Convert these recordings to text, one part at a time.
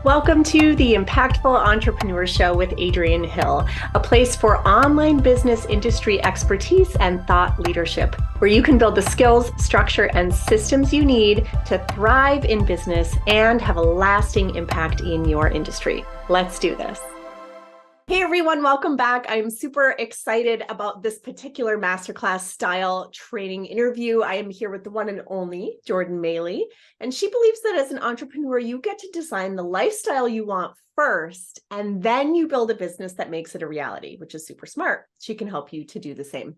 Welcome to the Impactful Entrepreneur Show with Adrienne Hill, a place for online business industry expertise and thought leadership, where you can build the skills, structure, and systems you need to thrive in business and have a lasting impact in your industry. Let's do this. Hey everyone, welcome back. I'm super excited about this particular masterclass style training interview. I am here with the one and only Jordan Maylea, and she believes that as an entrepreneur, you get to design the lifestyle you want first, and then you build a business that makes it a reality, which is super smart. She can help you to do the same.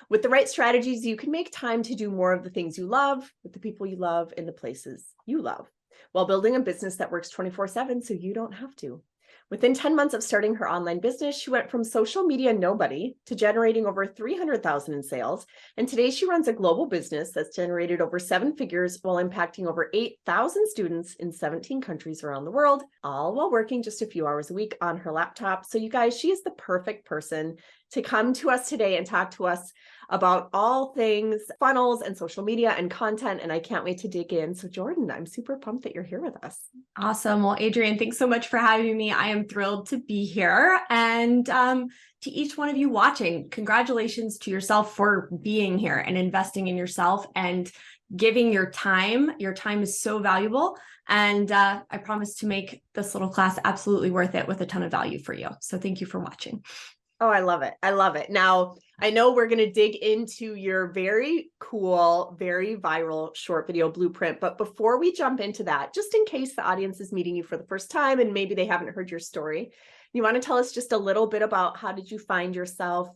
With the right strategies, you can make time to do more of the things you love, with the people you love, in the places you love, while building a business that works 24/7 so you don't have to. Within 10 months of starting her online business, she went from social media nobody to generating over $300,000 in sales. And today she runs a global business that's generated over 7 figures while impacting over 8,000 students in 17 countries around the world, all while working just a few hours a week on her laptop. So you guys, she is the perfect person to come to us today and talk to us about all things funnels and social media and content. And I can't wait to dig in. So Jordan, I'm super pumped that you're here with us. Awesome. Well, Adrienne, thanks so much for having me. I am thrilled to be here. And to each one of you watching, congratulations to yourself for being here and investing in yourself and giving your time. Your time is so valuable. And I promise to make this little class absolutely worth it with a ton of value for you. So thank you for watching. Oh, I love it. I love it. Now, I know we're going to dig into your very cool, very viral short video blueprint. But before we jump into that, just in case the audience is meeting you for the first time and maybe they haven't heard your story, you want to tell us just a little bit about how did you find yourself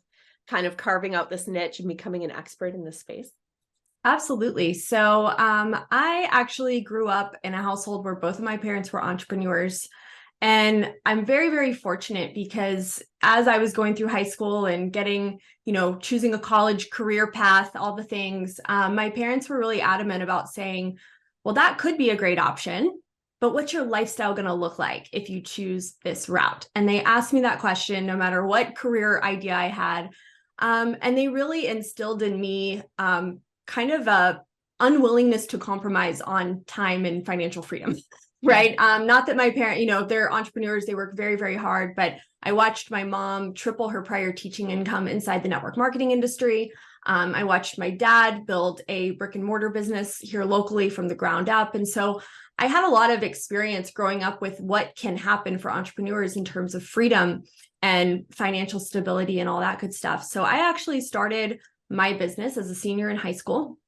kind of carving out this niche and becoming an expert in this space? Absolutely. So I actually grew up in a household where both of my parents were entrepreneurs. And I'm very, very fortunate because as I was going through high school and getting, choosing a college career path, all the things, my parents were really adamant about saying, well, that could be a great option, but what's your lifestyle going to look like if you choose this route? And they asked me that question no matter what career idea I had. And they really instilled in me kind of a unwillingness to compromise on time and financial freedom. Right. Not that my parent, they're entrepreneurs, they work very, very hard, but I watched my mom triple her prior teaching income inside the network marketing industry. I watched my dad build a brick and mortar business here locally from the ground up. And so I had a lot of experience growing up with what can happen for entrepreneurs in terms of freedom and financial stability and all that good stuff. So I actually started my business as a senior in high school.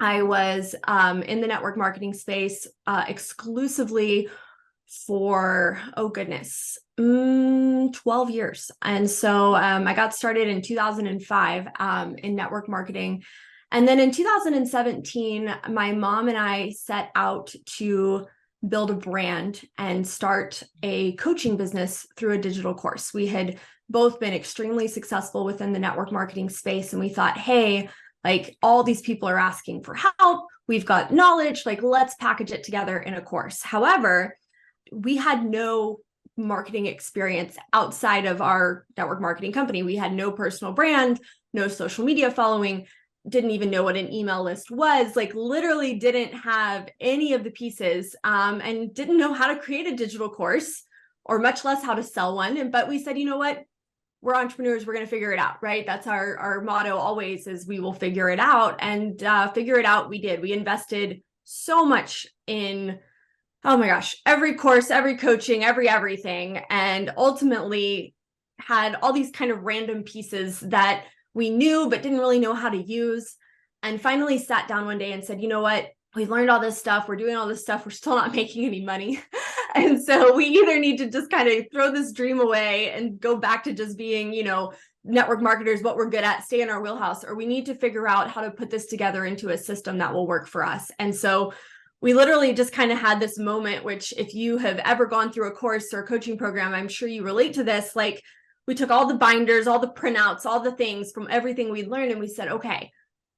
I was in the network marketing space exclusively for, 12 years. And so I got started in 2005 in network marketing. And then in 2017, my mom and I set out to build a brand and start a coaching business through a digital course. We had both been extremely successful within the network marketing space. And we thought, hey, like all these people are asking for help. We've got knowledge, like let's package it together in a course. However, we had no marketing experience outside of our network marketing company. We had no personal brand, no social media following, didn't even know what an email list was, like literally didn't have any of the pieces and didn't know how to create a digital course or much less how to sell one. But we said, you know what? We're entrepreneurs, we're going to figure it out, right? That's our motto always is we will figure it out, and figure it out we did. We invested so much in, oh my gosh, every course, every coaching, everything, and ultimately had all these kind of random pieces that we knew but didn't really know how to use, and finally sat down one day and said, you know what? We've learned all this stuff. We're doing all this stuff. We're still not making any money. And so we either need to just kind of throw this dream away and go back to just being, network marketers, what we're good at, stay in our wheelhouse, or we need to figure out how to put this together into a system that will work for us. And so we literally just kind of had this moment, which if you have ever gone through a course or a coaching program, I'm sure you relate to this. Like we took all the binders, all the printouts, all the things from everything we learned, and we said, okay,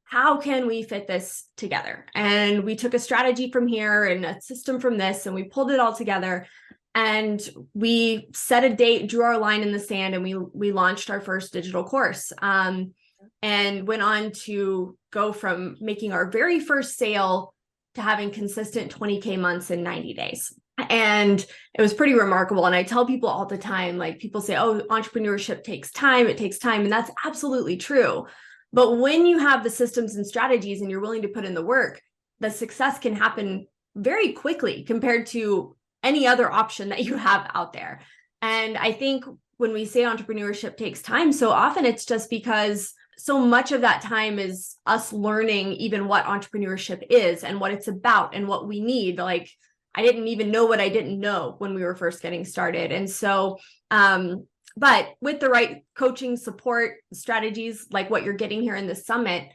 how can we fit this together? And we took a strategy from here and a system from this, and we pulled it all together. And we set a date, drew our line in the sand, and we launched our first digital course. And went on to go from making our very first sale to having consistent 20K months in 90 days. And it was pretty remarkable. And I tell people all the time, like people say, oh, entrepreneurship takes time. It takes time. And that's absolutely true. But when you have the systems and strategies and you're willing to put in the work, the success can happen very quickly compared to any other option that you have out there. And I think when we say entrepreneurship takes time, so often it's just because so much of that time is us learning even what entrepreneurship is and what it's about and what we need. Like, I didn't even know what I didn't know when we were first getting started. And so, but with the right coaching, support, strategies like what you're getting here in this summit,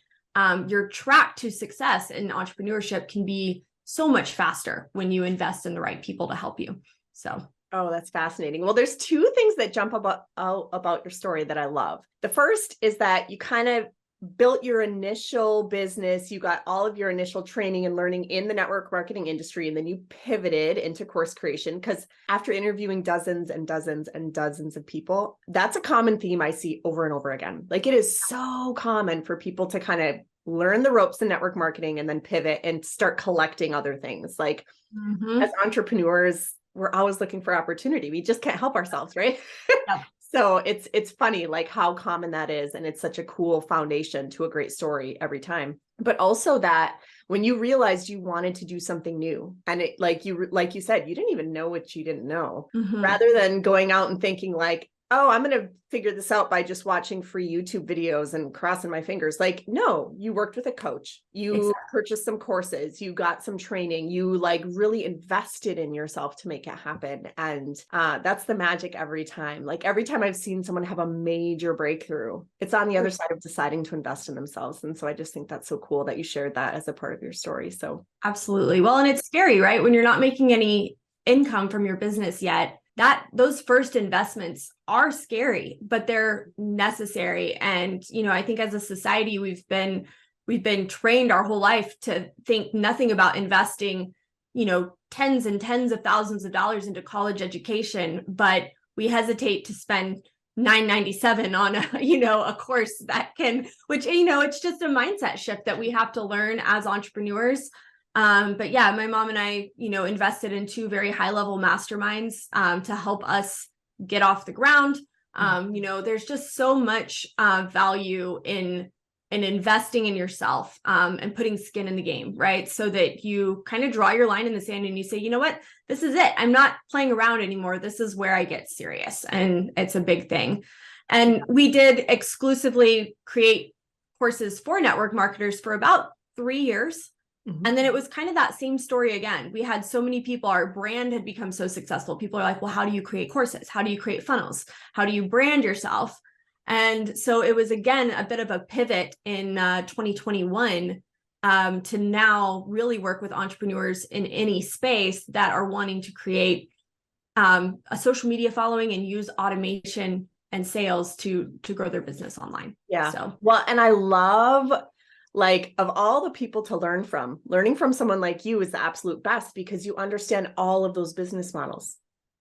your track to success in entrepreneurship can be so much faster when you invest in the right people to help you. So. Oh, that's fascinating. Well, there's two things that jump about your story that I love. The first is that you kind of built your initial business. You got all of your initial training and learning in the network marketing industry, and then you pivoted into course creation, because after interviewing dozens and dozens and dozens of people, that's a common theme I see over and over again. Like, it is so common for people to kind of learn the ropes in network marketing and then pivot and start collecting other things. Like, as entrepreneurs, we're always looking for opportunity. We just can't help ourselves, right? Yep. So it's funny, like, how common that is. And it's such a cool foundation to a great story every time. But also that when you realized you wanted to do something new, and it, like you said, you didn't even know what you didn't know, rather than going out and thinking like, oh, I'm going to figure this out by just watching free YouTube videos and crossing my fingers. Like, no, you worked with a coach, you purchased some courses, you got some training, you like really invested in yourself to make it happen. And that's the magic every time. Like, every time I've seen someone have a major breakthrough, it's on the other side of deciding to invest in themselves. And so I just think that's so cool that you shared that as a part of your story. So absolutely. Well, and it's scary, right? When you're not making any income from your business yet, those first investments are scary, but they're necessary. And, I think as a society, we've been trained our whole life to think nothing about investing, tens and tens of thousands of dollars into college education, but we hesitate to spend $997 on a course which it's just a mindset shift that we have to learn as entrepreneurs. But yeah, my mom and I, invested in 2 very high level masterminds to help us get off the ground. There's just so much value in investing in yourself and putting skin in the game, right? So that you kind of draw your line in the sand and you say, you know what, this is it. I'm not playing around anymore. This is where I get serious. And it's a big thing. And we did exclusively create courses for network marketers for about 3 years. And then it was kind of that same story again. We had so many people, our brand had become so successful. People are like, well, how do you create courses? How do you create funnels? How do you brand yourself? And so it was, again, a bit of a pivot in 2021 to now really work with entrepreneurs in any space that are wanting to create a social media following and use automation and sales to grow their business online. Yeah. So, well, and I love, like, of all the people to learning from someone like you is the absolute best, because you understand all of those business models.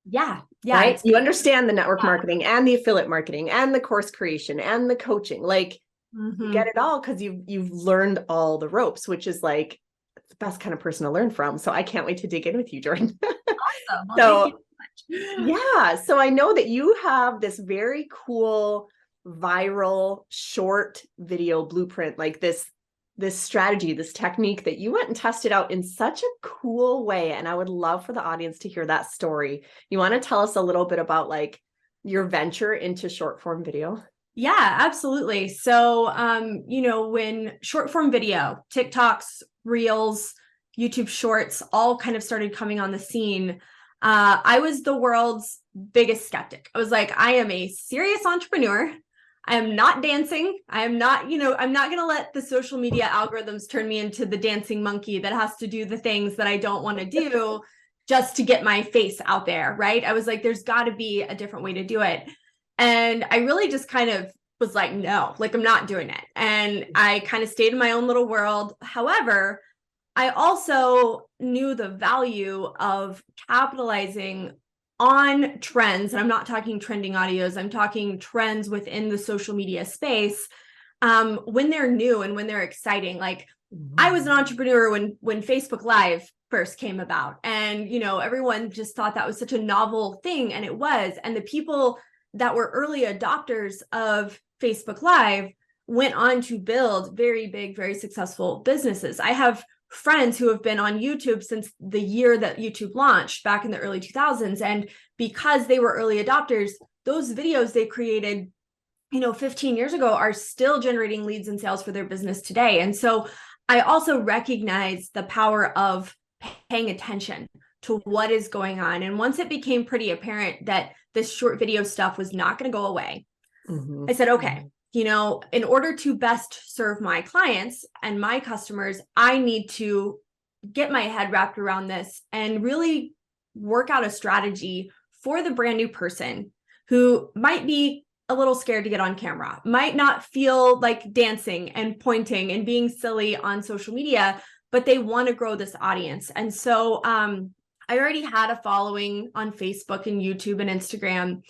Yeah. Right. You understand the network marketing and the affiliate marketing and the course creation and the coaching. Like, you get it all because you've learned all the ropes, which is like the best kind of person to learn from. So I can't wait to dig in with you, Jordan. Awesome. Well, thank you so much. Yeah. So I know that you have this very cool viral short video blueprint, like this strategy, this technique that you went and tested out in such a cool way. And I would love for the audience to hear that story. You want to tell us a little bit about like your venture into short form video? Yeah, absolutely. So, when short form video, TikToks, Reels, YouTube Shorts, all kind of started coming on the scene, I was the world's biggest skeptic. I was like, I am a serious entrepreneur. I am not dancing. I am not, I'm not going to let the social media algorithms turn me into the dancing monkey that has to do the things that I don't want to do just to get my face out there, right? I was like, there's got to be a different way to do it. And I really just kind of was like, no, like, I'm not doing it. And I kind of stayed in my own little world. However, I also knew the value of capitalizing on trends. And I'm not talking trending audios. I'm talking trends within the social media space when they're new and when they're exciting. Like, I was an entrepreneur when Facebook Live first came about. And And, everyone just thought that was such a novel thing. And it was. And the people that were early adopters of Facebook Live went on to build very big, very successful businesses. I have friends who have been on YouTube since the year that YouTube launched back in the early 2000s. And because they were early adopters, those videos they created 15 years ago are still generating leads and sales for their business today. And so I also recognize the power of paying attention to what is going on. And once it became pretty apparent that this short video stuff was not going to go away, I said, okay, in order to best serve my clients and my customers, I need to get my head wrapped around this and really work out a strategy for the brand new person who might be a little scared to get on camera, might not feel like dancing and pointing and being silly on social media, but they want to grow this audience. And so I already had a following on Facebook and YouTube and Instagram.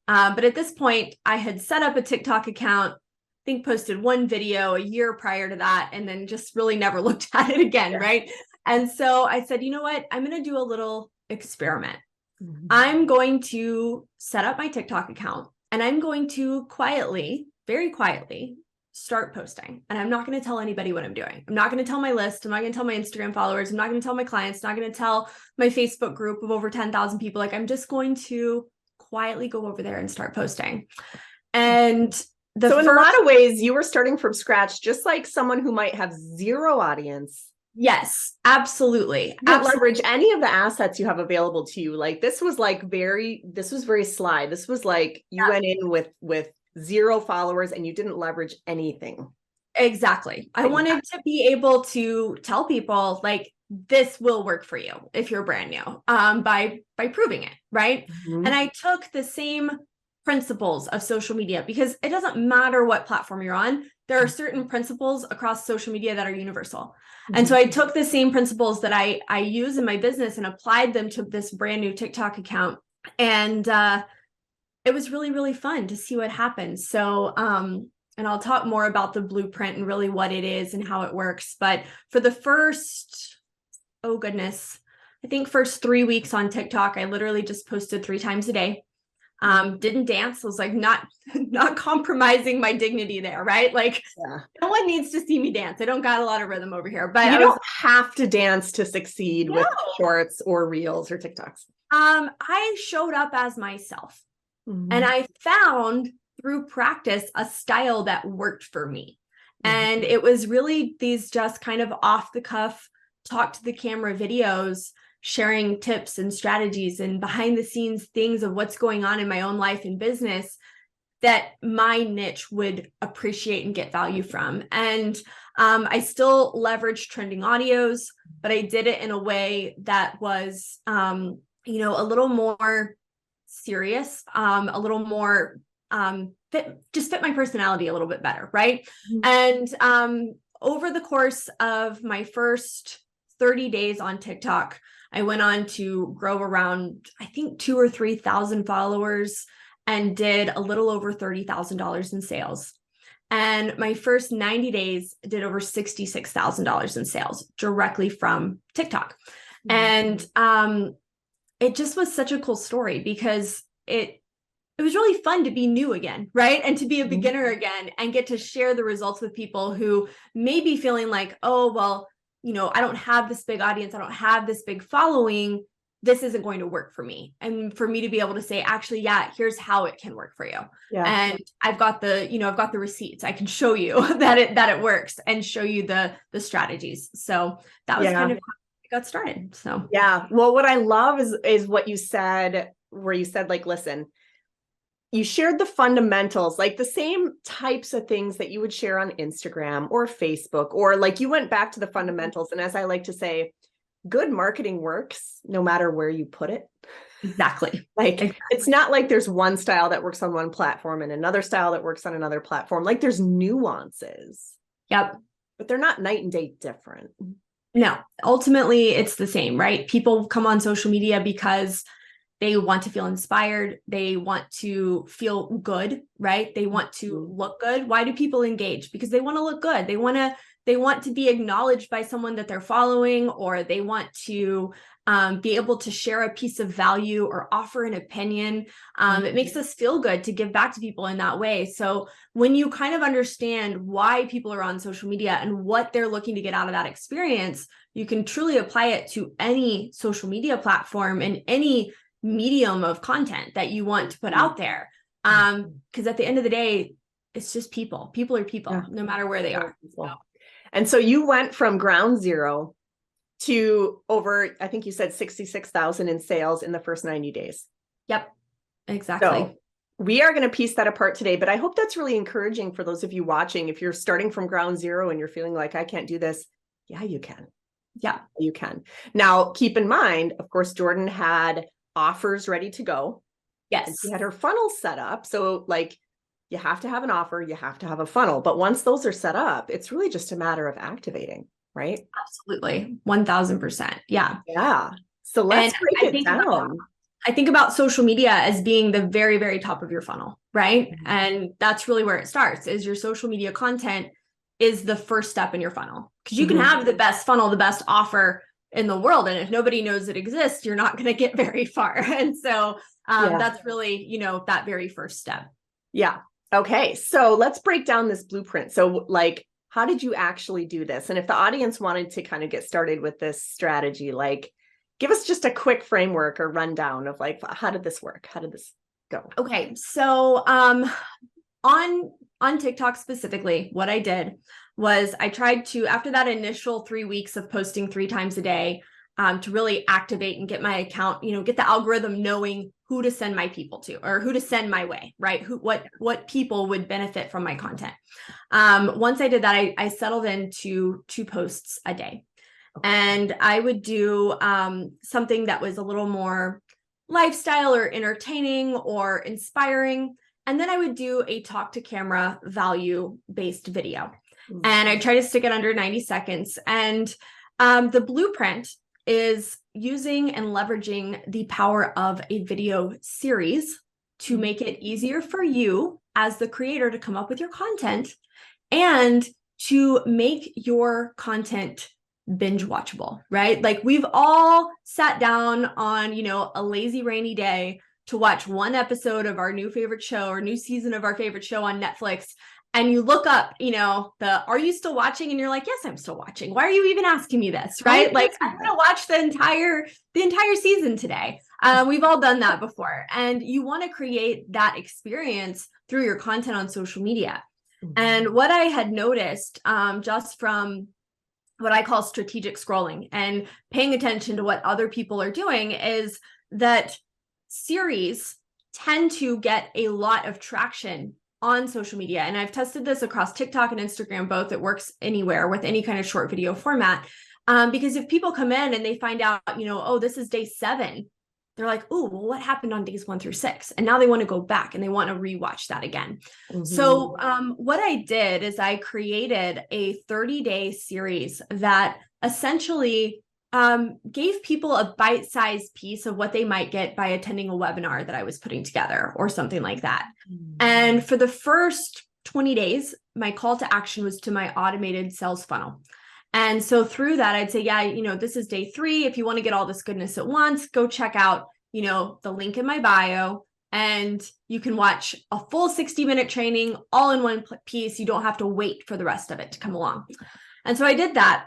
But at this point, I had set up a TikTok account, I think posted one video a year prior to that, and then just really never looked at it again, right? And so I said, you know what? I'm going to do a little experiment. I'm going to set up my TikTok account. And I'm going to quietly, very quietly, start posting. And I'm not going to tell anybody what I'm doing. I'm not going to tell my list. I'm not going to tell my Instagram followers. I'm not going to tell my clients. I'm not going to tell my Facebook group of over 10,000 people. Like, I'm just going to quietly go over there and start posting. And so in a lot of ways, you were starting from scratch, just like someone who might have zero audience. Yes, absolutely. Leverage any of the assets you have available to you. Like this was very sly. This was like you went in with zero followers and you didn't leverage anything. Exactly. I wanted to be able to tell people like, this will work for you if you're brand new, by proving it, right? And I took the same principles of social media because it doesn't matter what platform you're on. There are certain principles across social media that are universal. And so I took the same principles that I use in my business and applied them to this brand new TikTok account. And it was really, really fun to see what happens. So, and I'll talk more about the blueprint and really what it is and how it works. But for the first, I think first 3 weeks on TikTok, I literally just posted 3 times a day. Didn't dance, was like not compromising my dignity there, right? Like no one needs to see me dance. I don't got a lot of rhythm over here, but you don't have to dance to succeed with shorts or reels or TikToks. I showed up as myself and I found through practice a style that worked for me. And it was really these just kind of off the cuff, talk to the camera videos, sharing tips and strategies and behind the scenes things of what's going on in my own life and business that my niche would appreciate and get value from. And I still leveraged trending audios, but I did it in a way that was, a little more serious, a little more fit my personality a little bit better, right? And over the course of my first 30 days on TikTok, I went on to grow around, I think, 2,000 or 3,000 followers and did a little over $30,000 in sales. And my first 90 days did over $66,000 in sales directly from TikTok. And it just was such a cool story because it was really fun to be new again, right? And to be a beginner again and get to share the results with people who may be feeling like, oh, well, I don't have this big audience. I don't have this big following. This isn't going to work for me. And for me to be able to say, actually, here's how it can work for you. And I've got the receipts. I can show you that it works and show you the strategies. So that was kind of how it got started. So, well, what I love is what you said, where you said, like, listen, you shared the fundamentals, like the same types of things that you would share on Instagram or Facebook, or like you went back to the fundamentals. And as I like to say, good marketing works no matter where you put it. Exactly. It's not like there's one style that works on one platform and another style that works on another platform. Like there's nuances. Yep. But they're not night and day different. No, ultimately it's the same, right? People come on social media because they want to feel inspired. They want to feel good, right? They want to look good. Why do people engage? Because they want to look good. They want to they want to be acknowledged by someone that they're following, or they want to be able to share a piece of value or offer an opinion. It makes us feel good to give back to people in that way. So when you kind of understand why people are on social media and what they're looking to get out of that experience, you can truly apply it to any social media platform and any medium of content that you want to put out there. Because at the end of the day, it's just people. People are people, no matter where they are. So. And so you went from ground zero to over, I think you said 66,000 in sales in the first 90 days. Yep, exactly. So we are going to piece that apart today, but I hope that's really encouraging for those of you watching. If you're starting from ground zero and you're feeling like, I can't do this, yeah, you can. Yeah, you can. Now, keep in mind, of course, Jordan had offers ready to go. Yes. And she had her funnel set up. So like, you have to have an offer, you have to have a funnel. But once those are set up, it's really just a matter of activating, right? Absolutely. 1000%. Yeah. Yeah. So let's break it down. I think about social media as being the very, very top of your funnel, right? And that's really where it starts, is your social media content is the first step in your funnel. Because you can have the best funnel, the best offer in the world. And if nobody knows it exists, you're not going to get very far. And so that's really, that very first step. Yeah. Okay. So let's break down this blueprint. So like, how did you actually do this? And if the audience wanted to kind of get started with this strategy, like, give us just a quick framework or rundown of like, how did this work? How did this go? Okay. So on TikTok specifically, what I did was I tried to, after that initial 3 weeks of posting 3 times a day, to really activate and get my account, get the algorithm knowing who to send my people to, or who to send my way, right? What people would benefit from my content. Once I did that, I settled into 2 posts a day. And I would do something that was a little more lifestyle or entertaining or inspiring. And then I would do a talk to camera value-based video. And I try to stick it under 90 seconds. And the blueprint is using and leveraging the power of a video series to make it easier for you as the creator to come up with your content and to make your content binge watchable, right? Like we've all sat down on, a lazy rainy day to watch one episode of our new favorite show or new season of our favorite show on Netflix. And you look up, are you still watching? And you're like, yes, I'm still watching. Why are you even asking me this? Right? Like I'm going to watch the entire season today. We've all done that before. And you want to create that experience through your content on social media. And what I had noticed, just from what I call strategic scrolling and paying attention to what other people are doing, is that series tend to get a lot of traction on social media. And I've tested this across TikTok and Instagram, both. It works anywhere with any kind of short video format. Because if people come in and they find out, oh, this is day 7, they're like, oh, well, what happened on days 1 through 6? And now they want to go back and they want to rewatch that again. So what I did is I created a 30-day series that essentially gave people a bite-sized piece of what they might get by attending a webinar that I was putting together or something like that. And for the first 20 days, my call to action was to my automated sales funnel. And so through that, I'd say, this is day 3. If you want to get all this goodness at once, go check out, the link in my bio, and you can watch a full 60-minute training all in one piece. You don't have to wait for the rest of it to come along. And so I did that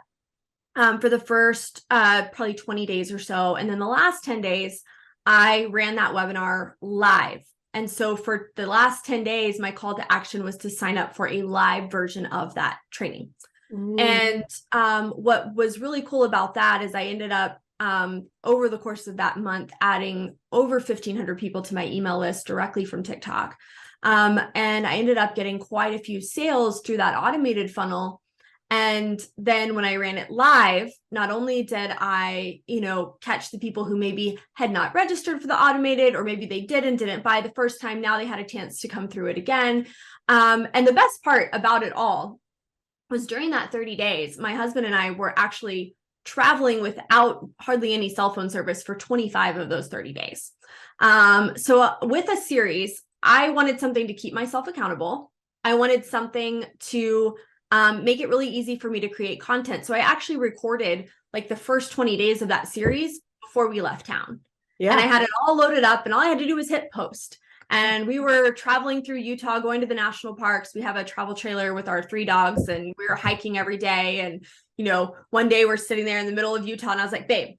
for the first probably 20 days or so. And then the last 10 days, I ran that webinar live. And so for the last 10 days, my call to action was to sign up for a live version of that training. And what was really cool about that is I ended up over the course of that month adding over 1,500 people to my email list directly from TikTok. And I ended up getting quite a few sales through that automated funnel. And then when I ran it live, not only did I, catch the people who maybe had not registered for the automated, or maybe they didn't buy the first time, now they had a chance to come through it again. And the best part about it all was during that 30 days, my husband and I were actually traveling without hardly any cell phone service for 25 of those 30 days. So with a series, I wanted something to keep myself accountable. I wanted something to make it really easy for me to create content. So I actually recorded like the first 20 days of that series before we left town. Yeah. And I had it all loaded up, and all I had to do was hit post. And we were traveling through Utah, going to the national parks. We have a travel trailer with our 3 dogs, and we were hiking every day. And, you know, one day we're sitting there in the middle of Utah, and I was like, babe,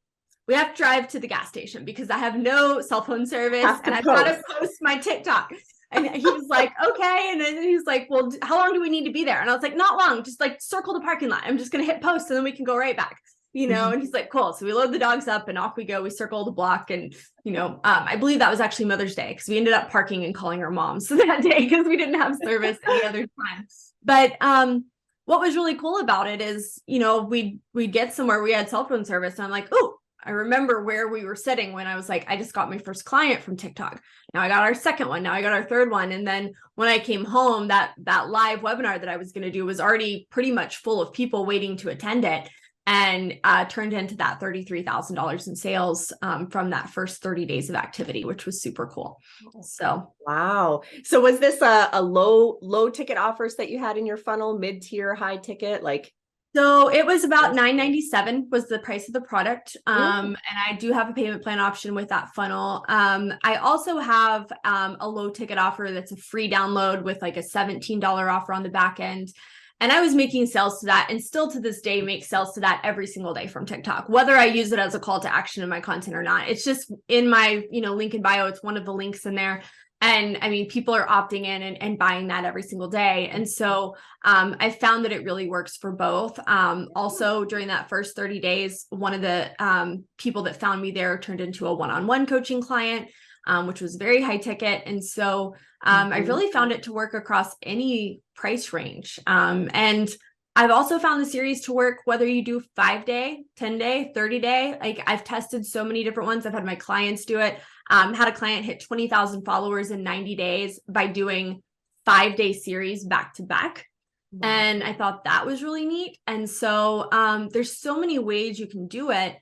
we have to drive to the gas station because I have no cell phone service and I've got to post my TikTok. And he was like, okay. And then he was like, well, how long do we need to be there? And I was like, not long, just like circle the parking lot. I'm just going to hit post and then we can go right back, you know? And he's like, cool. So we load the dogs up and off we go. We circle the block. And, you know, I believe that was actually Mother's Day because we ended up parking and calling our moms that day because we didn't have service any other time. But what was really cool about it is, you know, we'd get somewhere, we had cell phone service, and I'm like, oh, I remember where we were sitting when I was like, I just got my first client from TikTok. Now I got our second one. Now I got our third one. And then when I came home, that live webinar that I was going to do was already pretty much full of people waiting to attend it, and turned into that $33,000 in sales from that first 30 days of activity, which was super cool. So, wow. So was this a low ticket offers that you had in your funnel, mid-tier, high ticket, like? So it was about $9.97 was the price of the product. And I do have a payment plan option with that funnel. I also have a low ticket offer that's a free download with like a $17 offer on the back end. And I was making sales to that, and still to this day make sales to that every single day from TikTok, whether I use it as a call to action in my content or not. It's just in my, you know, link in bio. It's one of the links in there. And I mean, people are opting in and buying that every single day. And so I found that it really works for both. Also, during that first 30 days, one of the people that found me there turned into a one-on-one coaching client, which was very high ticket. And so I really found it to work across any price range. And I've also found the series to work whether you do 5-day, 10-day, 30-day. Like I've tested so many different ones. I've had my clients do it. Had a client hit 20,000 followers in 90 days by doing 5-day series back to back. Wow. And I thought that was really neat. And so there's so many ways you can do it.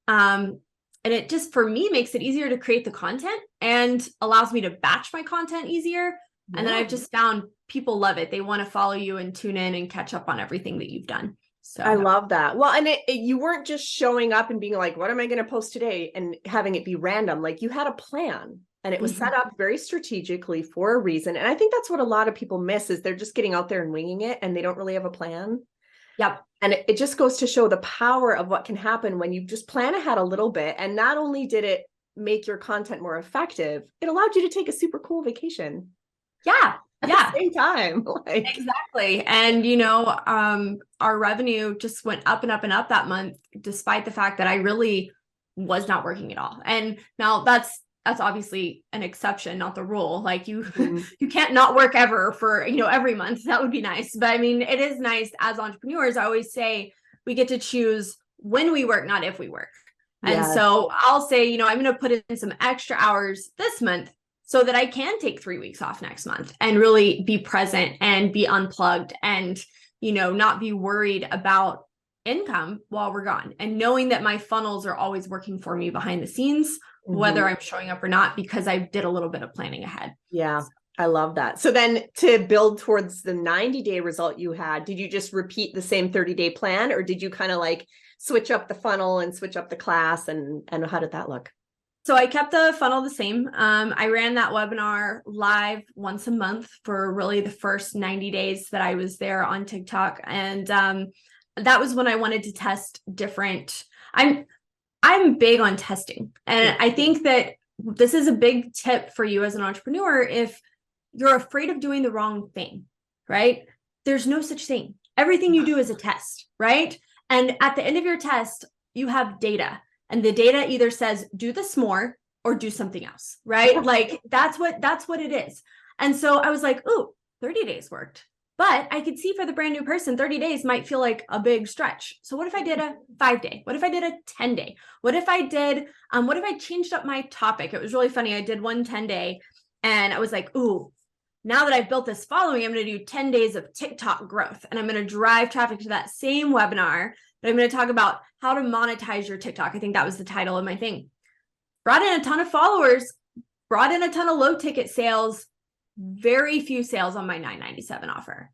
And it just, for me, makes it easier to create the content and allows me to batch my content easier. Yeah. And then I've just found people love it. They want to follow you and tune in and catch up on everything that you've done. So I love that. Well, and you weren't just showing up and being like, what am I going to post today? And having it be random. Like you had a plan, and it was set up very strategically for a reason. And I think that's what a lot of people miss, is they're just getting out there and winging it, and they don't really have a plan. Yep. And it just goes to show the power of what can happen when you just plan ahead a little bit. And not only did it make your content more effective, it allowed you to take a super cool vacation. Yeah. At the same time. Like. Exactly. And, you know, our revenue just went up and up and up that month, despite the fact that I really was not working at all. And now that's obviously an exception, not the rule. Like you can't not work ever for, you know, every month. That would be nice. But I mean, it is nice as entrepreneurs. I always say we get to choose when we work, not if we work. And so I'll say, you know, I'm going to put in some extra hours this month so that I can take 3 weeks off next month and really be present and be unplugged and, you know, not be worried about income while we're gone, and knowing that my funnels are always working for me behind the scenes, whether I'm showing up or not, because I did a little bit of planning ahead. Yeah. I love that. So then to build towards the 90-day result you had, did you just repeat the same 30-day plan, or did you kind of like switch up the funnel and switch up the class, and how did that look? So I kept the funnel the same. I ran that webinar live once a month for really the first 90 days that I was there on TikTok. And that was when I wanted to test different. I'm big on testing. And I think that this is a big tip for you as an entrepreneur. If you're afraid of doing the wrong thing, right? There's no such thing. Everything you do is a test, right? And at the end of your test, you have data. And the data either says, do this more or do something else, right? Like that's what it is. And so I was like, ooh, 30 days worked. But I could see for the brand new person, 30 days might feel like a big stretch. So what if I did a 5-day? What if I did a 10-day? What if I did, what if I changed up my topic? It was really funny. I did one 10-day and I was like, ooh, now that I've built this following, I'm going to do 10 days of TikTok growth. And I'm going to drive traffic to that same webinar. But I'm going to talk about how to monetize your TikTok. I think that was the title of my thing. Brought in a ton of followers, brought in a ton of low ticket sales, very few sales on my $9.97 offer.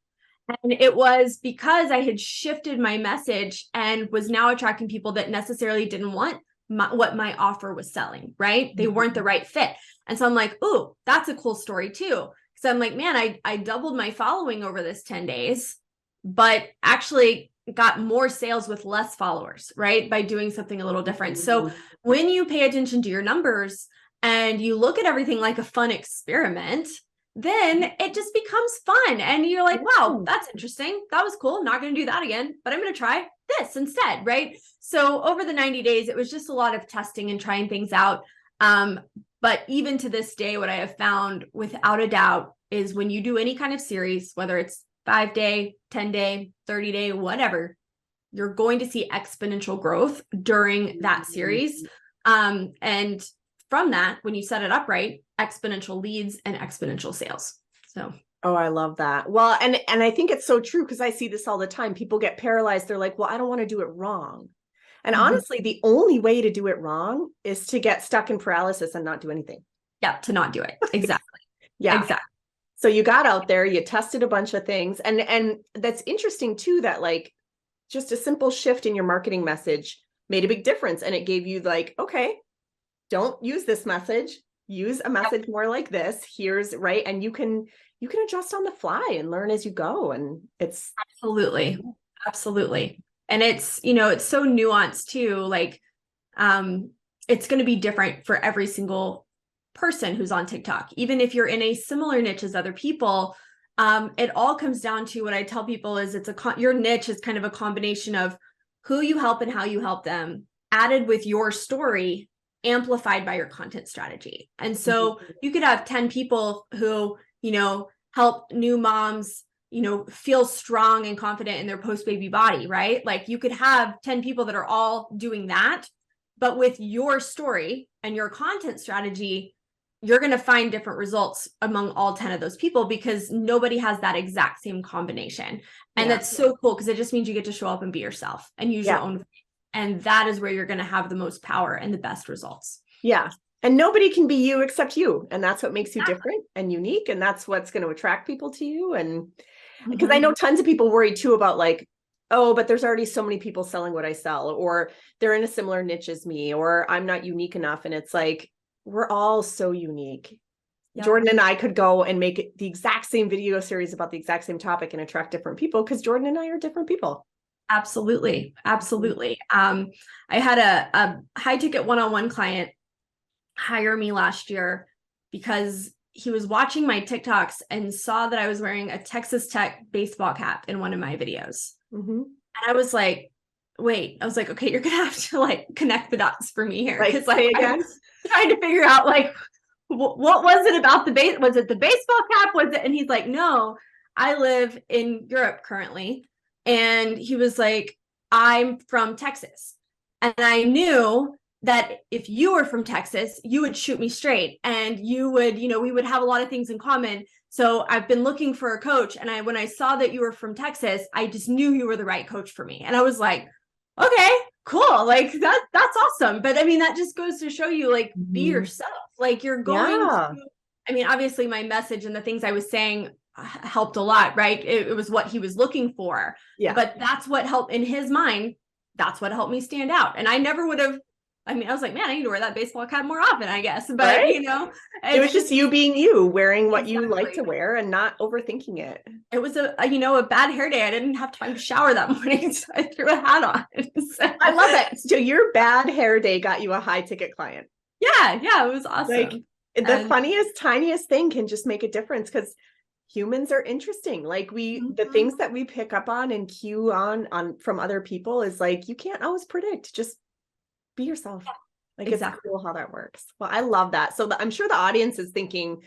And it was because I had shifted my message and was now attracting people that necessarily didn't want what my offer was selling, right? They weren't the right fit. And so I'm like, ooh, that's a cool story too. So I'm like, man, I doubled my following over this 10 days, but actually got more sales with less followers, right? By doing something a little different. So when you pay attention to your numbers and you look at everything like a fun experiment, then it just becomes fun. And you're like, wow, that's interesting. That was cool. Not going to do that again, but I'm going to try this instead, right? So over the 90 days, it was just a lot of testing and trying things out. But even to this day, what I have found without a doubt is when you do any kind of series, whether it's 5-day, 10-day, 30-day, whatever, you're going to see exponential growth during that series. And from that, when you set it up right, exponential leads and exponential sales. So, oh, I love that. Well, and I think it's so true because I see this all the time. People get paralyzed. They're like, well, I don't want to do it wrong. And honestly, the only way to do it wrong is to get stuck in paralysis and not do anything. Yeah, to not do it. Exactly. Yeah. Exactly. So you got out there, you tested a bunch of things. And that's interesting too, that like just a simple shift in your marketing message made a big difference. And it gave you like, okay, don't use this message, use a message more like this. Here's right. And you can adjust on the fly and learn as you go. And it's absolutely. And it's, it's so nuanced too. Like, it's going to be different for every single person who's on TikTok. Even if you're in a similar niche as other people, it all comes down to what I tell people is your niche is kind of a combination of who you help and how you help them, added with your story, amplified by your content strategy. And so you could have 10 people who, help new moms, feel strong and confident in their post-baby body, right? Like you could have 10 people that are all doing that, but with your story and your content strategy, you're going to find different results among all 10 of those people because nobody has that exact same combination. And that's so cool because it just means you get to show up and be yourself and use your own. And that is where you're going to have the most power and the best results. Yeah. And nobody can be you except you. And that's what makes you different and unique. And that's what's going to attract people to you. And because I know tons of people worry too about like, oh, but there's already so many people selling what I sell, or they're in a similar niche as me, or I'm not unique enough. And it's like, we're all so unique. Jordan and I could go and make the exact same video series about the exact same topic and attract different people because Jordan and I are different people. Absolutely. I had a high ticket one-on-one client hire me last year because he was watching my TikToks and saw that I was wearing a Texas Tech baseball cap in one of my videos. And I was like, okay, you're going to have to like connect the dots for me here. Because like again, trying to figure out like, what was it about the base? Was it the baseball cap? Was it? And he's like, no, I live in Europe currently. And he was like, I'm from Texas. And I knew that if you were from Texas, you would shoot me straight and you would, we would have a lot of things in common. So I've been looking for a coach. And when I saw that you were from Texas, I just knew you were the right coach for me. And I was like, okay, cool. Like that's awesome. But I mean, that just goes to show you, like, be yourself. Like you're going to, I mean, obviously my message and the things I was saying helped a lot, right? It was what he was looking for. But that's what helped in his mind. That's what helped me stand out. And I never would have, I was like, man, I need to wear that baseball cap more often, I guess. But, it was just you being you, wearing what you like to wear and not overthinking it. It was a bad hair day. I didn't have time to shower that morning, so I threw a hat on. So. I love it. So your bad hair day got you a high ticket client. Yeah, it was awesome. Like the funniest, tiniest thing can just make a difference because humans are interesting. Like the things that we pick up on and cue on from other people is like, you can't always predict. Just be yourself. Like It's cool how that works. Well, I love that. So I'm sure the audience is thinking,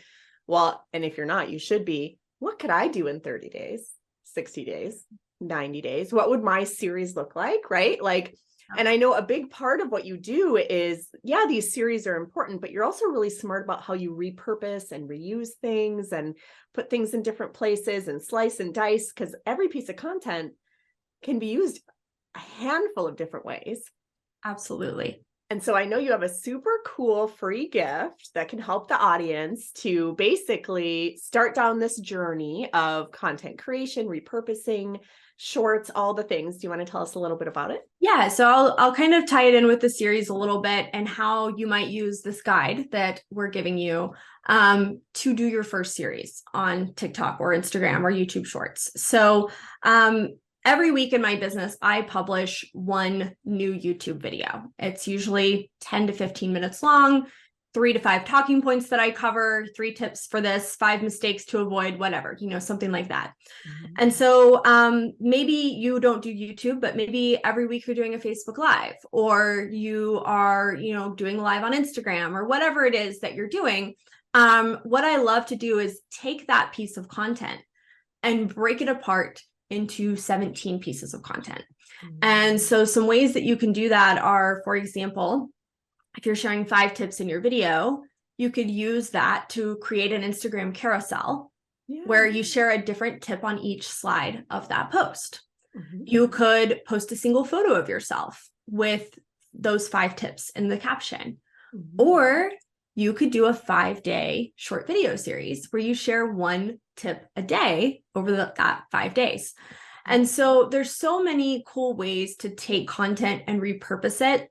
well, and if you're not, you should be, what could I do in 30 days, 60 days, 90 days? What would my series look like? Right? Like, and I know a big part of what you do is, these series are important, but you're also really smart about how you repurpose and reuse things and put things in different places and slice and dice, because every piece of content can be used a handful of different ways. Absolutely. And so I know you have a super cool free gift that can help the audience to basically start down this journey of content creation, repurposing, shorts, all the things. Do you want to tell us a little bit about it? Yeah, so I'll kind of tie it in with the series a little bit and how you might use this guide that we're giving you to do your first series on TikTok or Instagram or YouTube Shorts. So every week in my business, I publish one new YouTube video. It's usually 10 to 15 minutes long, 3 to 5 talking points that I cover, 3 tips for this, 5 mistakes to avoid, whatever, something like that. And so maybe you don't do YouTube, but maybe every week you're doing a Facebook Live, or you are, doing live on Instagram, or whatever it is that you're doing. What I love to do is take that piece of content and break it apart into 17 pieces of content. And so some ways that you can do that are, for example, if you're sharing 5 tips in your video, you could use that to create an Instagram carousel where you share a different tip on each slide of that post. You could post a single photo of yourself with those 5 tips in the caption. Or you could do a 5-day short video series where you share 1 tip a day over that 5 days. And so there's so many cool ways to take content and repurpose it.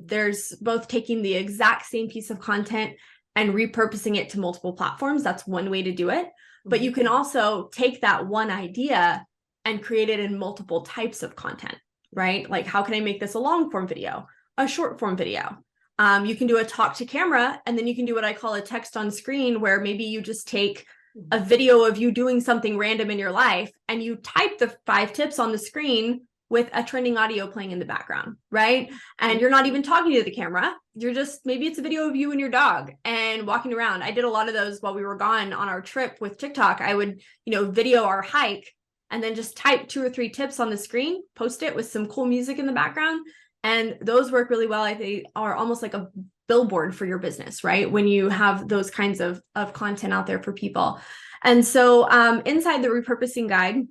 There's both taking the exact same piece of content and repurposing it to multiple platforms. That's one way to do it. But you can also take that one idea and create it in multiple types of content, right? Like, how can I make this a long form video, a short form video? You can do a talk to camera, and then you can do what I call a text on screen, where maybe you just take a video of you doing something random in your life and you type the 5 tips on the screen with a trending audio playing in the background, right? And you're not even talking to the camera. You're just, maybe it's a video of you and your dog and walking around. I did a lot of those while we were gone on our trip with TikTok. I would, video our hike and then just type 2 or 3 tips on the screen, post it with some cool music in the background. And those work really well. I think are almost like a billboard for your business, right? When you have those kinds of content out there for people. And so inside the repurposing guide,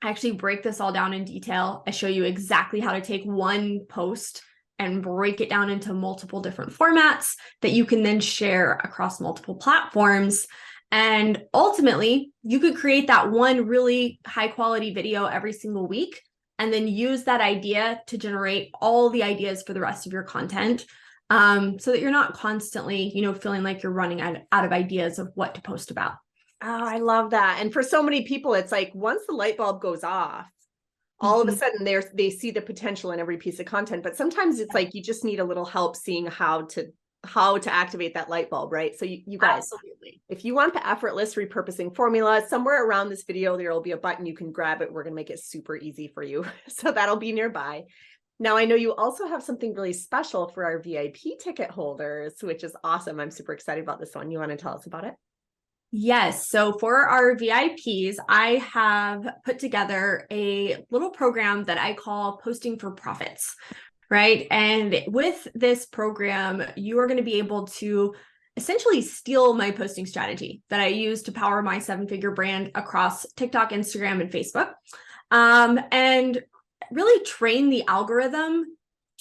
I actually break this all down in detail. I show you exactly how to take one post and break it down into multiple different formats that you can then share across multiple platforms. And ultimately, you could create that one really high quality video every single week, and then use that idea to generate all the ideas for the rest of your content, so that you're not constantly, feeling like you're running out of ideas of what to post about. Oh, I love that. And for so many people, it's like once the light bulb goes off, all of a sudden they see the potential in every piece of content. But sometimes it's like you just need a little help seeing how to activate that light bulb, right? So you guys, absolutely, if you want the effortless repurposing formula, somewhere around this video there will be a button you can grab it. We're going to make it super easy for you. So that'll be nearby. Now, I know you also have something really special for our VIP ticket holders, which is awesome. I'm super excited about this one. You want to tell us about it? Yes. So for our VIPs, I have put together a little program that I call Posting for Profits, right? And with this program, you are going to be able to essentially steal my posting strategy that I use to power my 7-figure brand across TikTok, Instagram, and Facebook, and really train the algorithm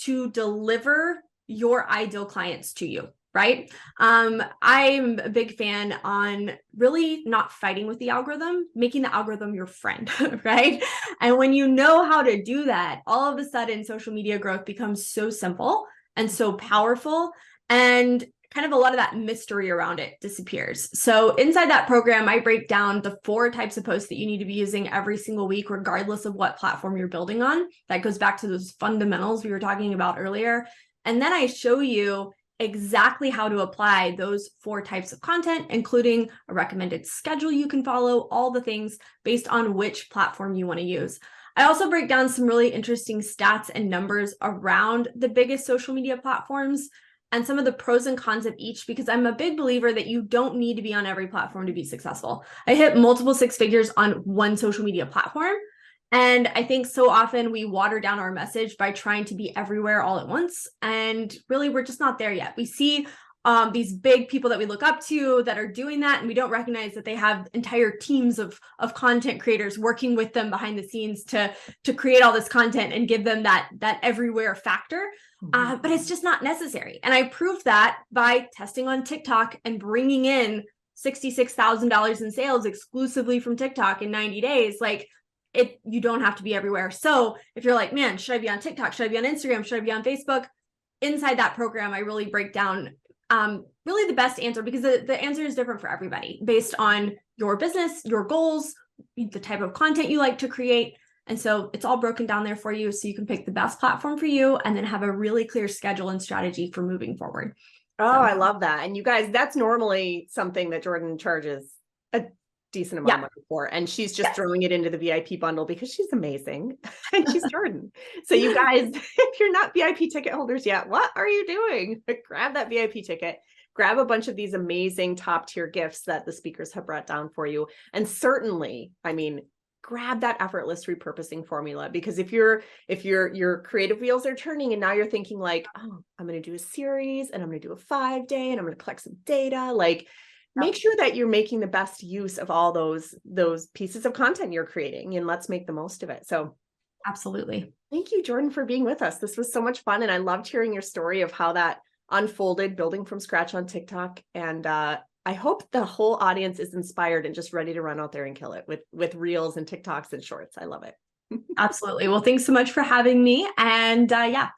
to deliver your ideal clients to you. Right? I'm a big fan on really not fighting with the algorithm, making the algorithm your friend, right? And when you know how to do that, all of a sudden social media growth becomes so simple and so powerful, and kind of a lot of that mystery around it disappears. So inside that program, I break down the 4 types of posts that you need to be using every single week, regardless of what platform you're building on. That goes back to those fundamentals we were talking about earlier. And then I show you exactly how to apply those 4 types of content, including a recommended schedule you can follow, all the things based on which platform you want to use. I also break down some really interesting stats and numbers around the biggest social media platforms and some of the pros and cons of each, because I'm a big believer that you don't need to be on every platform to be successful. I hit multiple 6 figures on one social media platform. And I think so often we water down our message by trying to be everywhere all at once. And really, we're just not there yet. We see these big people that we look up to that are doing that, and we don't recognize that they have entire teams of content creators working with them behind the scenes to create all this content and give them that everywhere factor. But it's just not necessary. And I proved that by testing on TikTok and bringing in $66,000 in sales exclusively from TikTok in 90 days. Like, you don't have to be everywhere. So if you're like, man, should I be on TikTok? Should I be on Instagram? Should I be on Facebook? Inside that program, I really break down really the best answer, because the answer is different for everybody based on your business, your goals, the type of content you like to create. And so it's all broken down there for you, so you can pick the best platform for you and then have a really clear schedule and strategy for moving forward. Oh, so I love that. And you guys, that's normally something that Jordan charges a decent amount of money for, and she's just throwing it into the VIP bundle because she's amazing and she's Jordan. So you guys, if you're not VIP ticket holders yet, what are you doing? Grab that VIP ticket, grab a bunch of these amazing top tier gifts that the speakers have brought down for you. And certainly, I mean, grab that effortless repurposing formula, because if your creative wheels are turning and now you're thinking like, oh, I'm going to do a series and I'm going to do a 5-day and I'm going to collect some data, like, make sure that you're making the best use of all those pieces of content you're creating, and let's make the most of it. So absolutely. Thank you, Jordan, for being with us. This was so much fun. And I loved hearing your story of how that unfolded, building from scratch on TikTok. And I hope the whole audience is inspired and just ready to run out there and kill it with reels and TikToks and shorts. I love it. Absolutely. Well, thanks so much for having me. And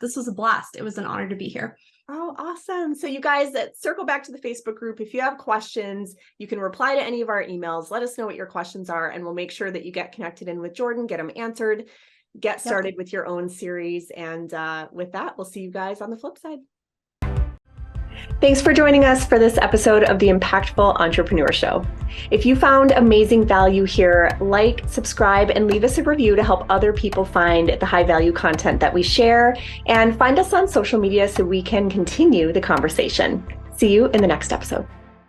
this was a blast. It was an honor to be here. Oh, awesome. So you guys, circle back to the Facebook group. If you have questions, you can reply to any of our emails. Let us know what your questions are, and we'll make sure that you get connected in with Jordan, get them answered, get started with your own series. And with that, we'll see you guys on the flip side. Thanks for joining us for this episode of the Impactful Entrepreneur Show. If you found amazing value here, like, subscribe, and leave us a review to help other people find the high value content that we share, and find us on social media so we can continue the conversation. See you in the next episode.